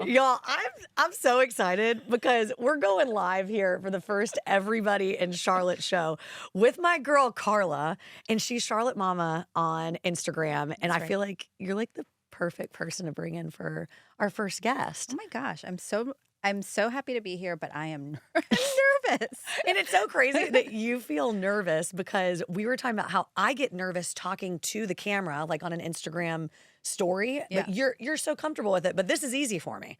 Y'all, I'm so excited because we're going live here for the first Everybody in Charlotte show with my girl Karla, and she's Charlotte Mama on Instagram. And I feel like you're like the perfect person to bring in for our first guest. Oh my gosh, I'm so happy to be here, but I am nervous. And it's so crazy that you feel nervous because we were talking about how I get nervous talking to the camera, like on an Instagram story. Yeah. But you're so comfortable with it. But this is easy for me.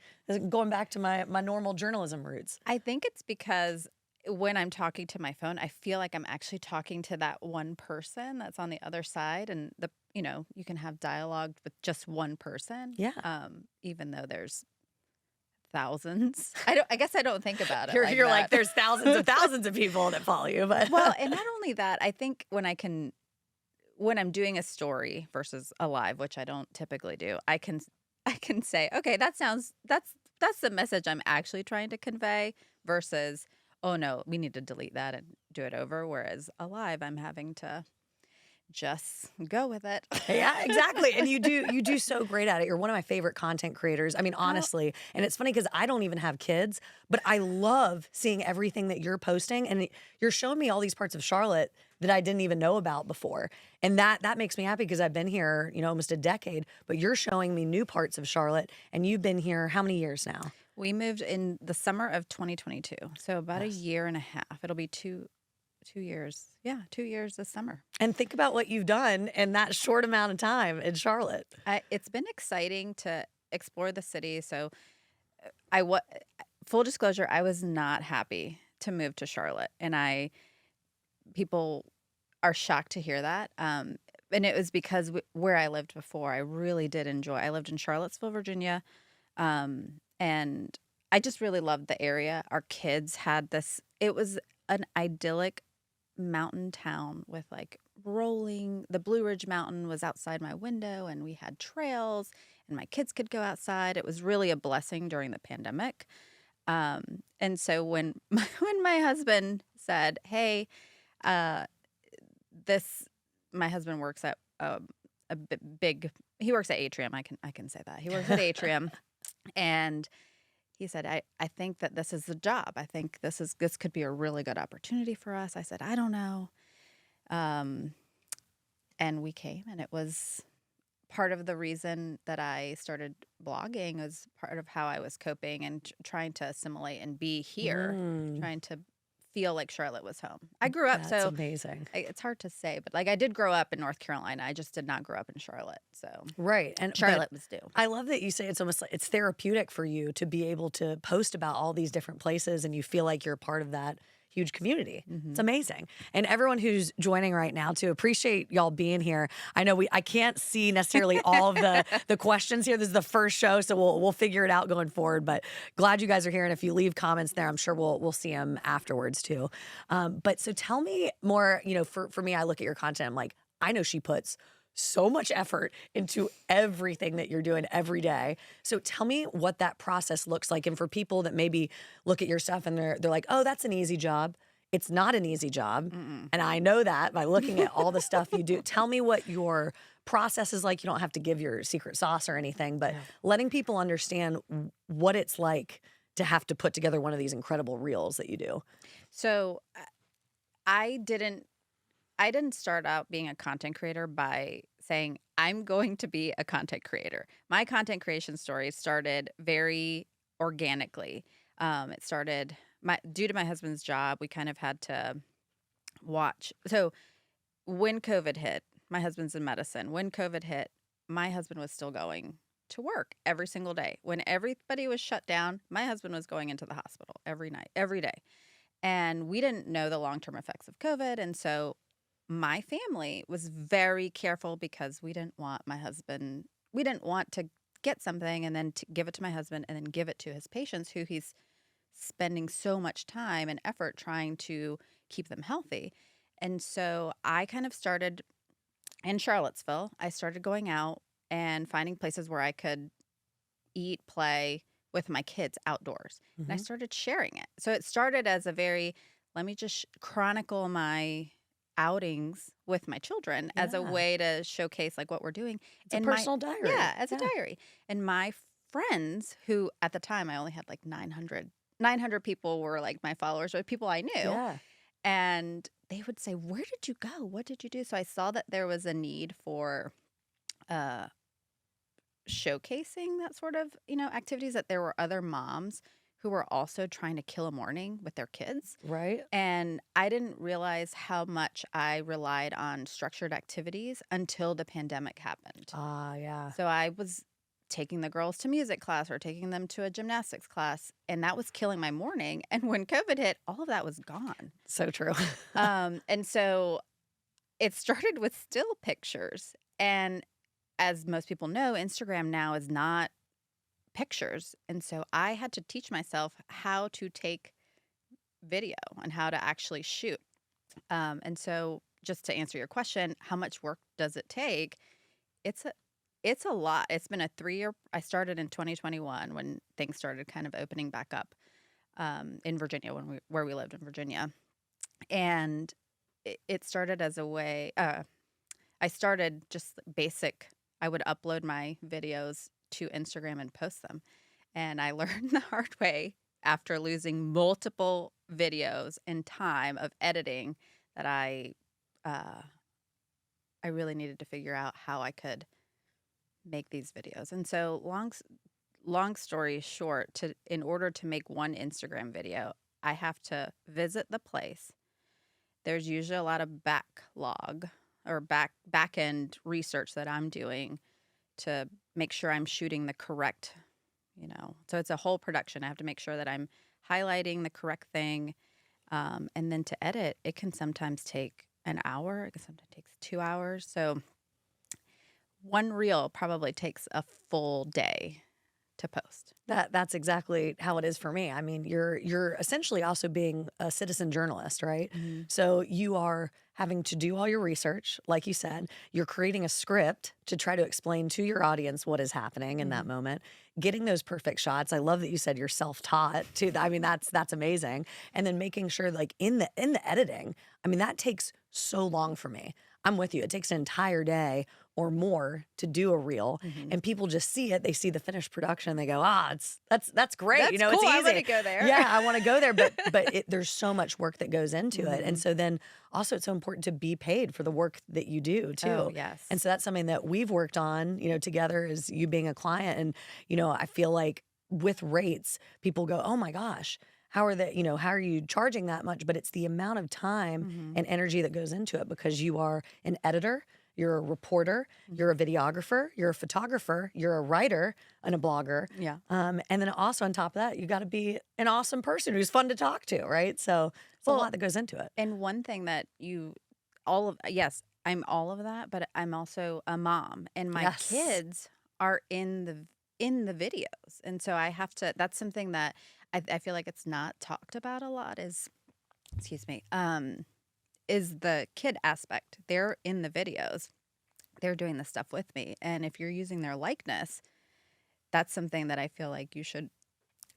Going back to my normal journalism roots. I think it's because when I'm talking to my phone, I feel like I'm actually talking to that one person that's on the other side, and you can have dialogue with just one person. Yeah. Even though there's thousands. I guess I don't think about it. You're like there's thousands of people that follow you, but well, and not only that, I think when I'm doing a story versus a live, which I don't typically do, I can say, okay, that's the message I'm actually trying to convey versus, oh no, we need to delete that and do it over. Whereas a live, I'm having to just go with it. Yeah, exactly. And you do so great at it. You're one of my favorite content creators. I mean, honestly, and it's funny because I don't even have kids, but I love seeing everything that you're posting, and you're showing me all these parts of Charlotte that I didn't even know about before. And that makes me happy because I've been here, almost a decade, but you're showing me new parts of Charlotte, and you've been here how many years now? We moved in the summer of 2022. So about a year and a half. It'll be 2 years. Yeah, 2 years this summer. And think about what you've done in that short amount of time in Charlotte. It's been exciting to explore the city. So full disclosure, I was not happy to move to Charlotte. And people are shocked to hear that. And it was because where I lived before, I really did enjoy. I lived in Charlottesville, Virginia. And I just really loved the area. Our kids had it was an idyllic mountain town with like the Blue Ridge Mountain was outside my window, and we had trails and my kids could go outside. It was really a blessing during the pandemic. And so when my husband said, hey, my husband works at he works at Atrium. I can say that. He works at Atrium. And he said, I think that this is the job. I think this could be a really good opportunity for us. I said, I don't know. And we came, and it was part of the reason that I started blogging, was part of how I was coping and trying to assimilate and be here, trying to feel like Charlotte was home. I grew up, That's amazing. It's hard to say, but I did grow up in North Carolina. I just did not grow up in Charlotte. So right, and Charlotte was due. I love that you say it's almost like it's therapeutic for you to be able to post about all these different places, and you feel like you're part of that huge community. Mm-hmm. It's amazing. And everyone who's joining right now, too, appreciate y'all being here. I know I can't see necessarily all of the questions here. This is the first show, so we'll figure it out going forward. But glad you guys are here. And if you leave comments there, I'm sure we'll see them afterwards, too. But so tell me more, for me, I look at your content, I'm like, I know she puts so much effort into everything that you're doing every day. So tell me what that process looks like. And for people that maybe look at your stuff and they're like, oh, that's an easy job. It's not an easy job. Mm-mm. And I know that by looking at all the stuff you do. Tell me what your process is like. You don't have to give your secret sauce or anything, but letting people understand what it's like to have to put together one of these incredible reels that you do. So I didn't start out being a content creator by saying, I'm going to be a content creator. My content creation story started very organically. It started due to my husband's job. We kind of had to watch. So when COVID hit, my husband's in medicine. When COVID hit, my husband was still going to work every single day. When everybody was shut down, my husband was going into the hospital every night, every day. And we didn't know the long-term effects of COVID. And so my family was very careful because we didn't want to get something and then to give it to my husband and then give it to his patients who he's spending so much time and effort trying to keep them healthy. And so I kind of started in Charlottesville. I started going out and finding places where I could eat, play with my kids outdoors. Mm-hmm. And I started sharing it. So it started as let me just chronicle my outings with my children as a way to showcase like what we're doing. It's a personal diary. Yeah, as a diary. And my friends who at the time I only had like 900 people were like my followers or people I knew. Yeah. And they would say, "Where did you go? What did you do?" So I saw that there was a need for uh, showcasing that sort of, activities, that there were other moms who were also trying to kill a morning with their kids. Right. And I didn't realize how much I relied on structured activities until the pandemic happened. Ah, yeah. So I was taking the girls to music class or taking them to a gymnastics class, and that was killing my morning. And when COVID hit, all of that was gone. So true. And so it started with still pictures. And as most people know, Instagram now is not pictures. And so I had to teach myself how to take video and how to actually shoot. And so just to answer your question, how much work does it take? It's a lot. It's been a 3-year. I started in 2021 when things started kind of opening back up in Virginia, where we lived in Virginia. And it started as a way, I started just basic. I would upload my videos to Instagram and post them. And I learned the hard way after losing multiple videos and time of editing that I really needed to figure out how I could make these videos. And so long story short, in order to make one Instagram video, I have to visit the place. There's usually a lot of backlog or back end research that I'm doing to make sure I'm shooting the correct, So it's a whole production. I have to make sure that I'm highlighting the correct thing. And then to edit, it can sometimes take an hour. It can sometimes take 2 hours. So one reel probably takes a full day to post. That's exactly how it is for me. I mean, you're essentially also being a citizen journalist, right? Mm-hmm. So you are having to do all your research, like you said. You're creating a script to try to explain to your audience what is happening in that moment, getting those perfect shots. I love that you said you're self-taught too. I mean, that's amazing. And then making sure, like in the editing, I mean, that takes so long for me. I'm with you. It takes an entire day or more to do a reel, and people just see it. They see the finished production. They go, that's great. That's It's cool. easy. I want to go there. Yeah, I want to go there. But there's so much work that goes into it, and so then also it's so important to be paid for the work that you do too. Oh, yes. And so that's something that we've worked on, together, is you being a client, and I feel like with rates, people go, oh my gosh, how are you charging that much? But it's the amount of time and energy that goes into it, because you are an editor, you're a reporter, you're a videographer, you're a photographer, you're a writer and a blogger. Yeah. And then also on top of that, you got to be an awesome person who's fun to talk to, right? So it's a lot that goes into it. And one thing that yes, I'm all of that, but I'm also a mom, and my kids are in the videos. And so I have to, that's something that I feel like it's not talked about a lot is the kid aspect. They're in the videos. They're doing the stuff with me. And if you're using their likeness, that's something that I feel like you should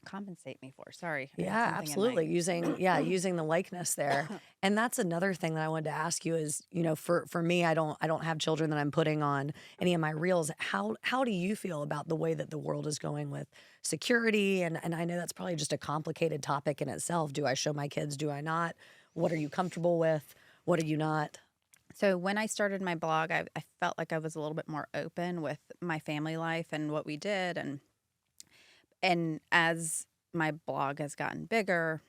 compensate me for. Sorry. Yeah, absolutely. Using the likeness there. And that's another thing that I wanted to ask you is, for me, I don't have children that I'm putting on any of my reels. How do you feel about the way that the world is going with security? And I know that's probably just a complicated topic in itself. Do I show my kids? Do I not? What are you comfortable with? What are you not? So when I started my blog, I felt like I was a little bit more open with my family life and what we did. And as my blog has gotten bigger,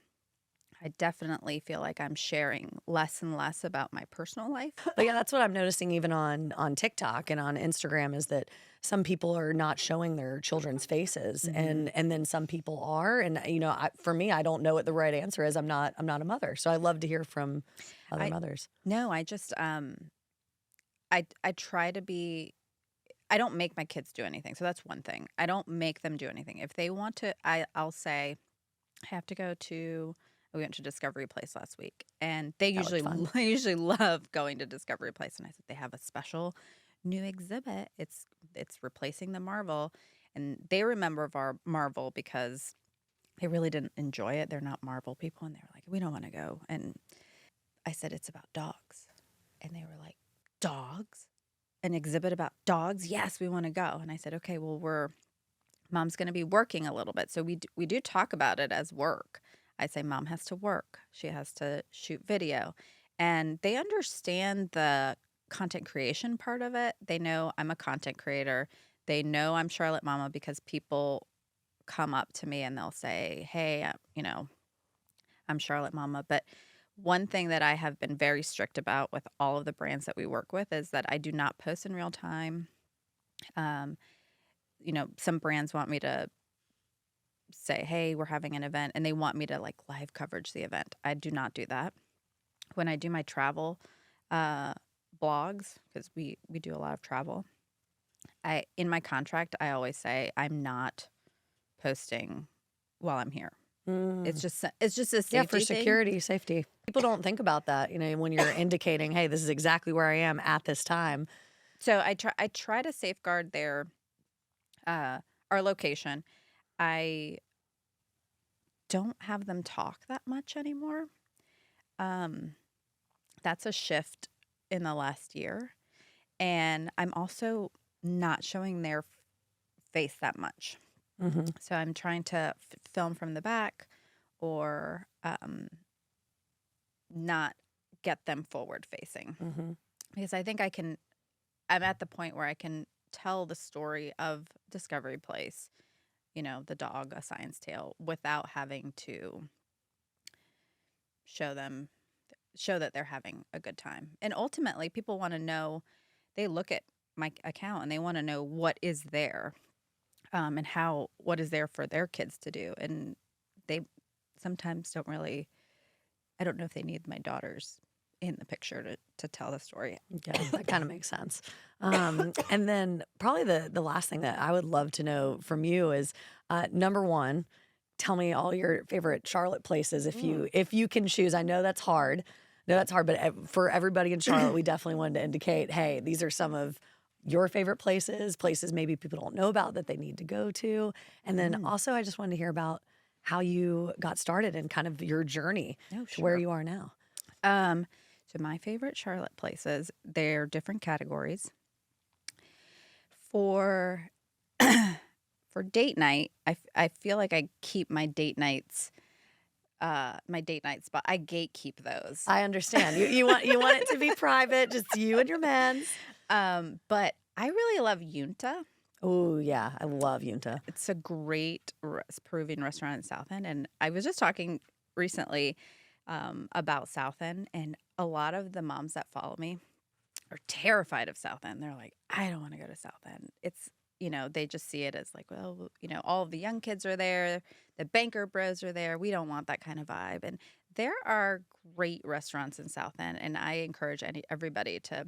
I definitely feel like I'm sharing less and less about my personal life. But yeah, that's what I'm noticing even on TikTok and on Instagram, is that some people are not showing their children's faces, and then some people are. And for me, I don't know what the right answer is. I'm not a mother, so I love to hear from other mothers. No, I just I try to be. I don't make my kids do anything, so that's one thing. I don't make them do anything. If they want to, I'll say, I have to go to. We went to Discovery Place last week, and they usually love going to Discovery Place. And I said they have a special new exhibit. It's replacing the Marvel, and they remember Marvel because they really didn't enjoy it. They're not Marvel people, and they were like, we don't want to go. And I said it's about dogs, and they were like, dogs? An exhibit about dogs? Yes, we want to go. And I said, okay, well, mom's going to be working a little bit. So we do talk about it as work. I say mom has to work. She has to shoot video. And they understand the content creation part of it. They know I'm a content creator. They know I'm Charlotte Mama because people come up to me and they'll say, hey, I'm Charlotte Mama. But one thing that I have been very strict about with all of the brands that we work with is that I do not post in real time. Some brands want me to say, hey, we're having an event, and they want me to like live coverage the event. I do not do that. When I do my travel blogs, because we do a lot of travel, in my contract, I always say I'm not posting while I'm here. It's just a safety for security, safety. People don't think about that, when you're indicating, hey, this is exactly where I am at this time. So I try to safeguard our location. I don't have them talk that much anymore. That's a shift in the last year. And I'm also not showing their face that much. Mm-hmm. So I'm trying to film from the back or not get them forward facing. Mm-hmm. Because I think I'm at the point where I can tell the story of Discovery Place, the dog, A Science Tale, without having to show that they're having a good time. And ultimately, people want to know, they look at my account and they want to know what is there and what is there for their kids to do. And they sometimes don't really, I don't know if they need my daughters in the picture to tell the story. Yeah, that kind of makes sense. And then probably the last thing that I would love to know from you is, number one, tell me all your favorite Charlotte places if you can choose. I know that's hard. But for everybody in Charlotte, we definitely wanted to indicate, hey, these are some of your favorite places maybe people don't know about that they need to go to. And then also I just wanted to hear about how you got started and kind of your journey to where you are now. So my favorite Charlotte places, they're different categories. For date night, I feel like I keep my date nights spot. I gatekeep those. I understand. You want it to be private, just you and your mans. But I really love Yunta. Oh yeah, I love Yunta. It's a great Peruvian restaurant in South End, and I was just talking recently about South End, and a lot of the moms that follow me are terrified of South End. They're like, I don't want to go to South End. It's they just see it as like, well, all of the young kids are there, the banker bros are there. We don't want that kind of vibe. And there are great restaurants in South End, and I encourage everybody to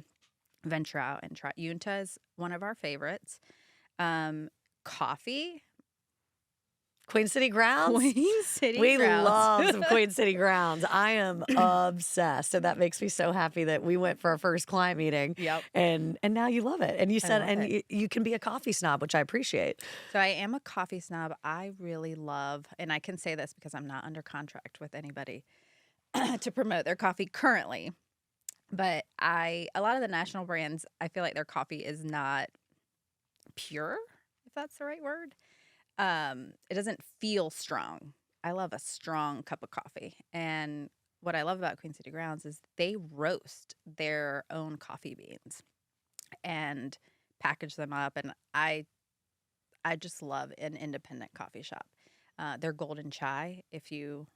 venture out and try. Yunta is one of our favorites. Coffee. Queen City Grounds? We love some Queen City Grounds. I am obsessed. So that makes me so happy that we went for our first client meeting. Yep. And now you love it. And you said, you can be a coffee snob, which I appreciate. So I am a coffee snob. I really love, and I can say this because I'm not under contract with anybody to promote their coffee currently. But a lot of the national brands, I feel like their coffee is not pure, if that's the right word. It doesn't feel strong. I love a strong cup of coffee. And what I love about Queen City Grounds is they roast their own coffee beans and package them up. And I just love an independent coffee shop. Their golden chai, if you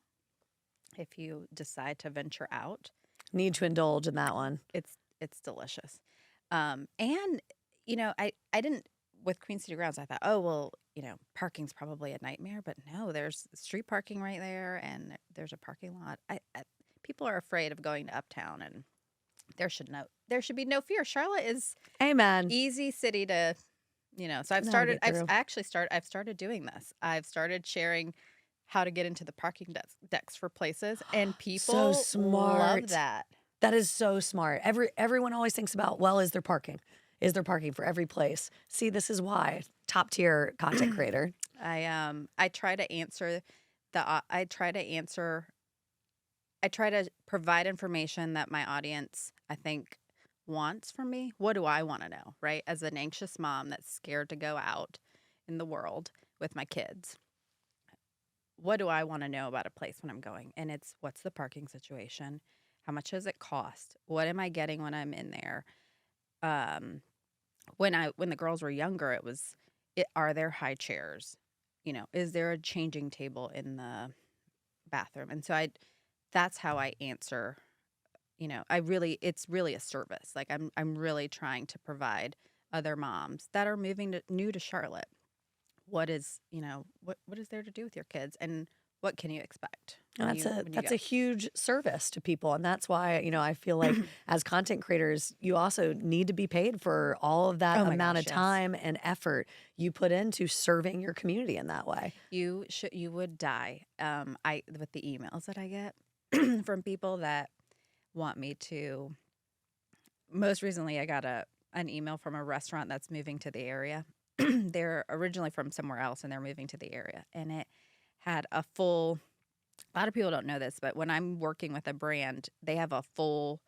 decide to venture out. Need to indulge in that one. It's delicious. And I didn't, with Queen City Grounds, I thought, oh, well, parking's probably a nightmare. But no, there's street parking right there, and there's a parking lot. People are afraid of going to Uptown, and there should be no fear. Charlotte is easy city to, So I've started doing this. I've started sharing how to get into the parking decks for places, and people so smart. Love that. That is so smart. Everyone always thinks about, well, is there parking? Is there parking for every place? See, this is why. Top tier content creator. I try to provide information that my audience, I think, wants from me. What do I want to know, right? As an anxious mom that's scared to go out in the world, with my kids. What do I want to know about a place when I'm going? And it's, what's the parking situation? How much does it cost? What am I getting when I'm in there? When the girls were younger, are there high chairs? Is there a changing table in the bathroom? And so that's how I answer. It's really a service. Like I'm really trying to provide other moms that are new to Charlotte. What is there to do with your kids, and what can you expect? That's a huge service to people. And that's why, I feel like as content creators, you also need to be paid for all of that amount of time and effort you put into serving your community in that way. You would die. With the emails that I get from people that want me to. Most recently, I got an email from a restaurant that's moving to the area. They're originally from somewhere else, and they're moving to the area. And it had a lot of people don't know this, but when I'm working with a brand, they have a full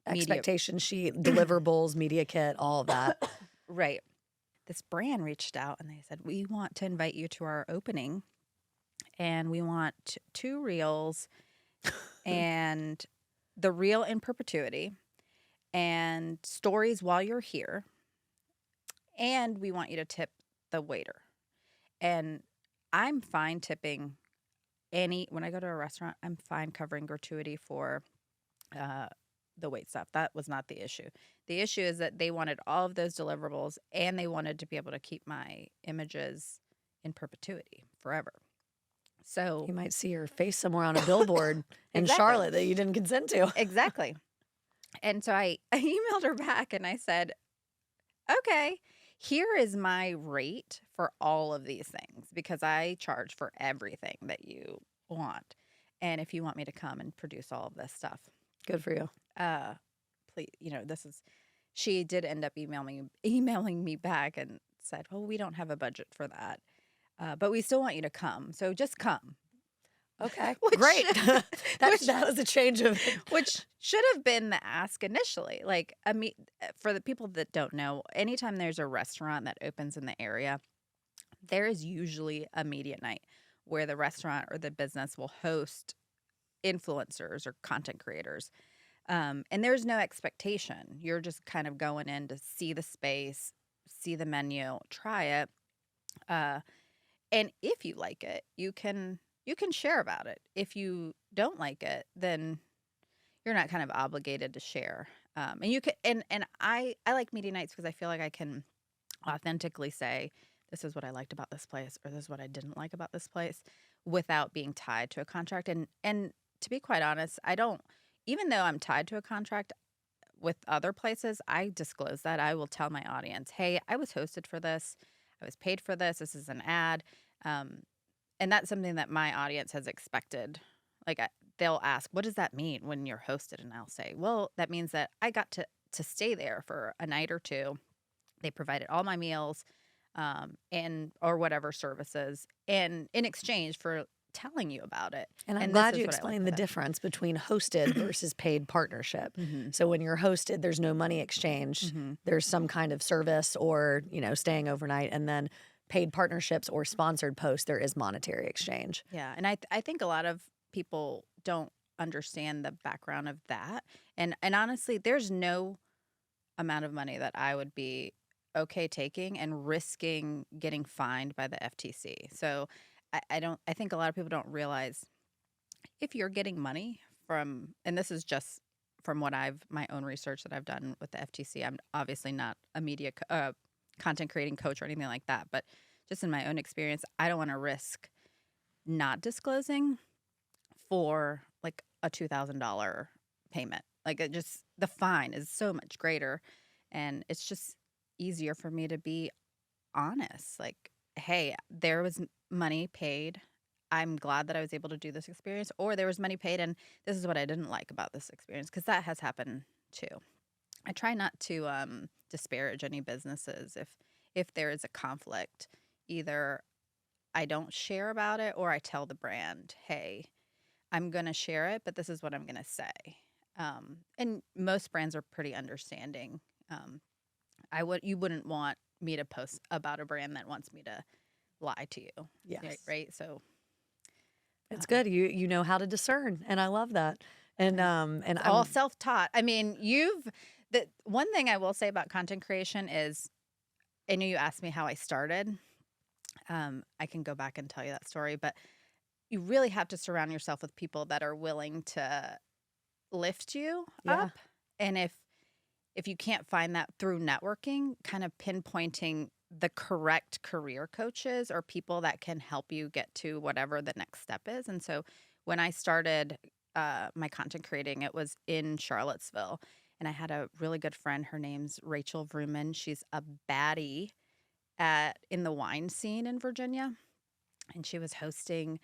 expectation sheet, deliverables, media kit, all of that. Right. This brand reached out and they said, we want to invite you to our opening, and we want 2 reels and the reel in perpetuity and stories while you're here. And we want you to tip the waiter. And I'm fine tipping when I go to a restaurant, I'm fine covering gratuity for the wait staff. That was not the issue. The issue is that they wanted all of those deliverables, and they wanted to be able to keep my images in perpetuity forever. So you might see your face somewhere on a billboard in Charlotte that you didn't consent to. Exactly. And so I emailed her back and I said, okay, here is my rate for all of these things, because I charge for everything that you want. And if you want me to come and produce all of this stuff, good for you. Please, she did end up emailing me back and said, well, we don't have a budget for that. But we still want you to come. So just come. Okay, great. That was a change of which should have been the ask initially. Like, for the people that don't know, anytime there's a restaurant that opens in the area, there is usually a media night where the restaurant or the business will host influencers or content creators. And there's no expectation. You're just kind of going in to see the space, see the menu, try it. And if you like it, you can share about it. If you don't like it, then you're not kind of obligated to share. And you can, and I like media nights because I feel like I can authentically say, this is what I liked about this place, or this is what I didn't like about this place, without being tied to a contract. And to be quite honest, even though I'm tied to a contract with other places, I disclose that. I will tell my audience, hey, I was hosted for this. I was paid for this. This is an ad. And that's something that my audience has expected. Like, they'll ask, what does that mean when you're hosted? And I'll say, well, that means that I got to stay there for a night or two. They provided all my meals or whatever services, and in exchange for telling you about it. And I'm glad you explained the difference between hosted versus paid partnership. Mm-hmm. So when you're hosted, there's no money exchange. Mm-hmm. There's some kind of service or, staying overnight. And then paid partnerships or sponsored posts, there is monetary exchange. Yeah. And I think a lot of people don't understand the background of that. And honestly, there's no amount of money that I would be okay taking and risking getting fined by the FTC. So I think a lot of people don't realize, if you're getting money from, and this is just from my own research that I've done with the FTC. I'm obviously not a media content creating coach or anything like that, but just in my own experience, I don't want to risk not disclosing for like a $2,000 payment. Like, the fine is so much greater, and it's just easier for me to be honest. Like, hey, there was money paid. I'm glad that I was able to do this experience, or there was money paid and this is what I didn't like about this experience, because that has happened too. I try not to disparage any businesses if there is a conflict. Either I don't share about it, or I tell the brand, hey, I'm going to share it, but this is what I'm going to say. And most brands are pretty understanding. You wouldn't want me to post about a brand that wants me to lie to you. Yes. Right. So It's good. You know how to discern, and I love that. And it's all self-taught. I mean, the one thing I will say about content creation is, I know you asked me how I started. I can go back and tell you that story, but you really have to surround yourself with people that are willing to lift you up. And if you can't find that through networking, kind of pinpointing the correct career coaches or people that can help you get to whatever the next step is. And so when I started my content creating, it was in Charlottesville. And I had a really good friend. Her name's Rachel Vrooman. She's a baddie in the wine scene in Virginia. And she was hosting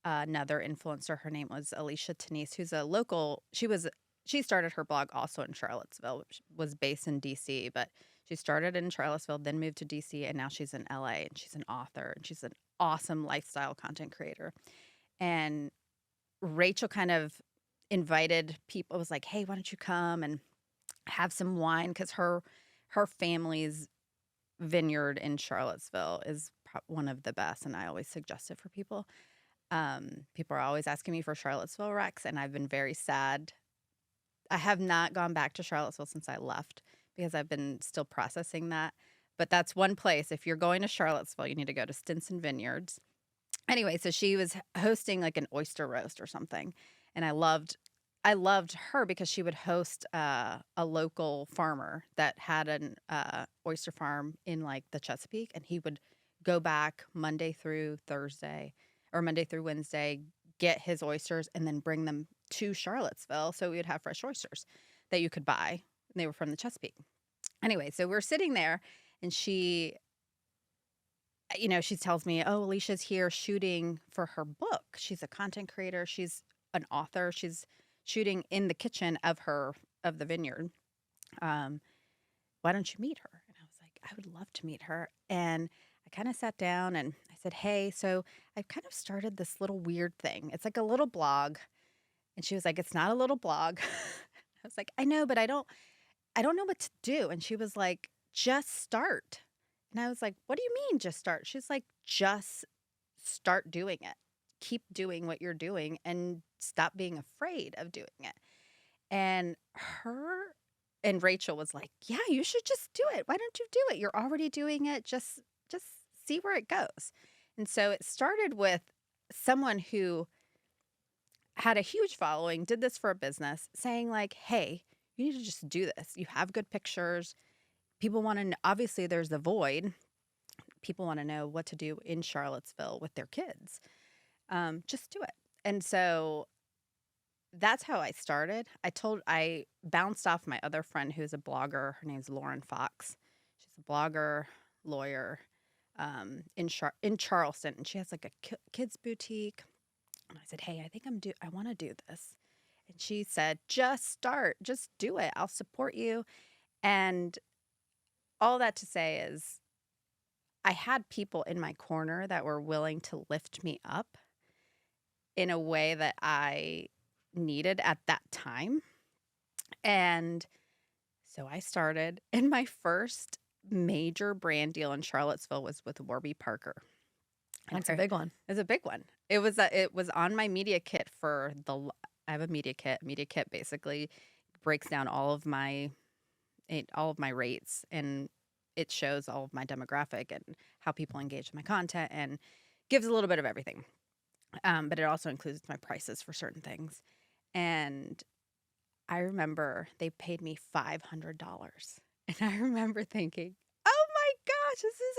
another influencer. Her name was Alicia Tenise, who's a local. She started her blog also in Charlottesville, which was based in DC, but she started in Charlottesville, then moved to DC, and now she's in LA, and she's an author, and she's an awesome lifestyle content creator. And Rachel kind of invited people, was like, hey, why don't you come and have some wine? Because her family's vineyard in Charlottesville is one of the best, and I always suggest it for people. People are always asking me for Charlottesville Recs, and I've been very sad. I have not gone back to Charlottesville since I left because I've been still processing that. But that's one place. If you're going to Charlottesville, you need to go to Stinson Vineyards. Anyway, so she was hosting like an oyster roast or something, and I loved her because she would host a local farmer that had an oyster farm in like the Chesapeake, and he would go back Monday through Wednesday, get his oysters, and then bring them to Charlottesville so we would have fresh oysters that you could buy. And they were from the Chesapeake. Anyway, so we're sitting there, and she tells me, oh, Alicia's here shooting for her book. She's a content creator. She's an author. She's shooting in the kitchen of the vineyard. Why don't you meet her? And I was like, I would love to meet her. And I kind of sat down and I said, hey, so I've kind of started this little weird thing. It's like a little blog. And she was like, it's not a little blog. I was like, I know, but I don't know what to do. And she was like, just start. And I was like, what do you mean just start? She's like, just start doing it. Keep doing what you're doing and stop being afraid of doing it. And Rachel was like, yeah, you should just do it. Why don't you do it? You're already doing it. Just see where it goes. And so it started with someone who had a huge following, did this for a business, saying like, hey, you need to just do this. You have good pictures. People want to know. Obviously, there's the void. People want to know what to do in Charlottesville with their kids. Just do it. And so that's how I started. I bounced off my other friend who's a blogger. Her name's Lauren Fox. She's a blogger, lawyer in Charleston. And she has like a kids boutique. And I said, hey, I think I want to do this. And she said, just start. Just do it. I'll support you. And all that to say is I had people in my corner that were willing to lift me up in a way that I needed at that time. And so I started, and my first major brand deal in Charlottesville was with Warby Parker. That's a big one. It's a big one. It was on my media kit I have a media kit. Media kit basically breaks down all of my rates, and it shows all of my demographic and how people engage with my content and gives a little bit of everything. But it also includes my prices for certain things. And I remember they paid me $500. And I remember thinking, oh my gosh, this is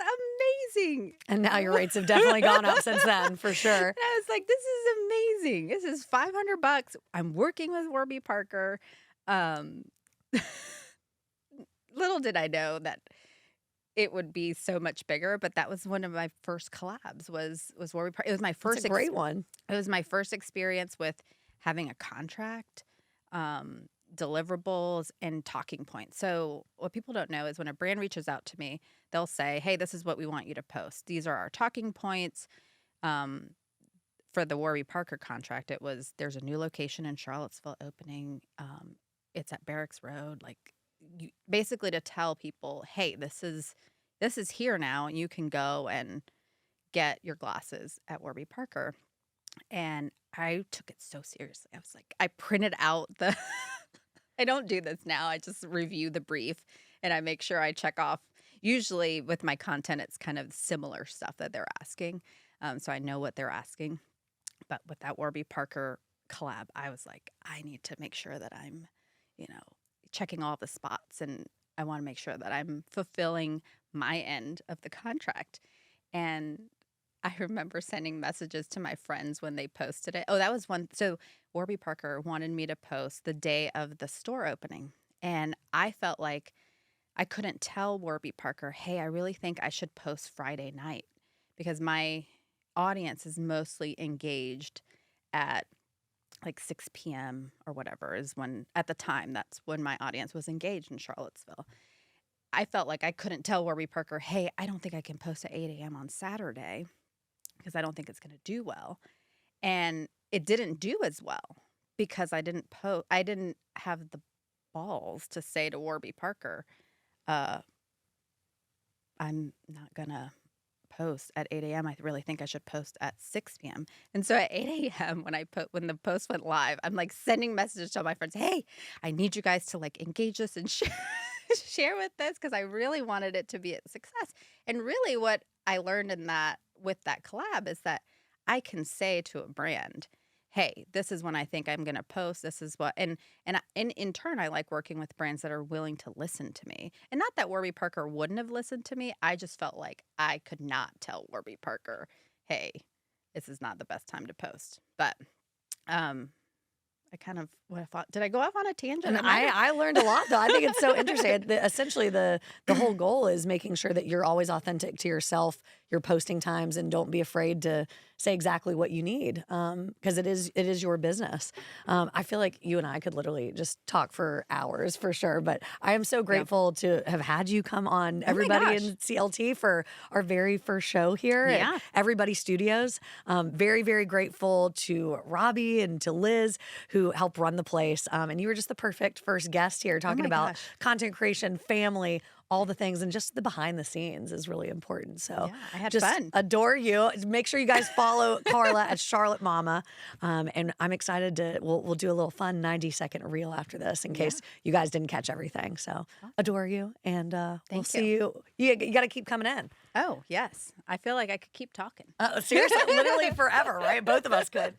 amazing. And now your rates have definitely gone up since then, for sure. And I was like, this is amazing. This is $500. I'm working with Warby Parker. Little did I know that it would be so much bigger, but that was one of my first collabs was Warby Parker. It was my first It's a great one. It was my first experience with having a contract, deliverables, and talking points. So what people don't know is when a brand reaches out to me, they'll say, hey, this is what we want you to post. These are our talking points. For the Warby Parker contract, it was, there's a new location in Charlottesville opening. It's at Barracks Road. Like, basically to tell people, hey, this is here now, and you can go and get your glasses at Warby Parker. And I took it so seriously. I was like, I printed out the, I don't do this now. I just review the brief and I make sure I check off. Usually with my content, it's kind of similar stuff that they're asking. So I know what they're asking. But with that Warby Parker collab, I was like, I need to make sure that I'm, checking all the spots, and I want to make sure that I'm fulfilling my end of the contract. And I remember sending messages to my friends when they posted it. Oh, that was one. So Warby Parker wanted me to post the day of the store opening. And I felt like I couldn't tell Warby Parker, hey, I really think I should post Friday night, because my audience is mostly engaged at like 6 p.m. or whatever is when, at the time, that's when my audience was engaged in Charlottesville. I felt like I couldn't tell Warby Parker, hey, I don't think I can post at 8 a.m. on Saturday because I don't think it's going to do well. And it didn't do as well because I didn't have the balls to say to Warby Parker, I'm not going to post at 8 a.m. I really think I should post at 6 p.m. And so at 8 a.m. when the post went live, I'm like sending messages to all my friends, hey, I need you guys to like engage this and share with this, because I really wanted it to be a success. And really what I learned with that collab is that I can say to a brand, hey, this is when I think I'm going to post. This is what, and in turn, I like working with brands that are willing to listen to me. And not that Warby Parker wouldn't have listened to me. I just felt like I could not tell Warby Parker, hey, this is not the best time to post. But I kind of did I go off on a tangent? And I learned a lot, though. I think it's so interesting. Essentially, the whole goal is making sure that you're always authentic to yourself, your posting times, and don't be afraid to say exactly what you need, because it is your business. I feel like you and I could literally just talk for hours for sure, but I am so grateful to have had you come on Everybody in CLT for our very first show here at Everybody Studios. Very, very grateful to Robbie and to Liz who helped run the place. And you were just the perfect first guest here talking about content creation, family, all the things, and just the behind the scenes is really important. So I had just fun. Adore you. Make sure you guys follow Karla at Charlotte Mama. And I'm excited to, we'll do a little fun 90-second reel after this in case you guys didn't catch everything. So adore you. And we'll see you. You got to keep coming in. Oh, yes. I feel like I could keep talking. Seriously, literally forever, right? Both of us could.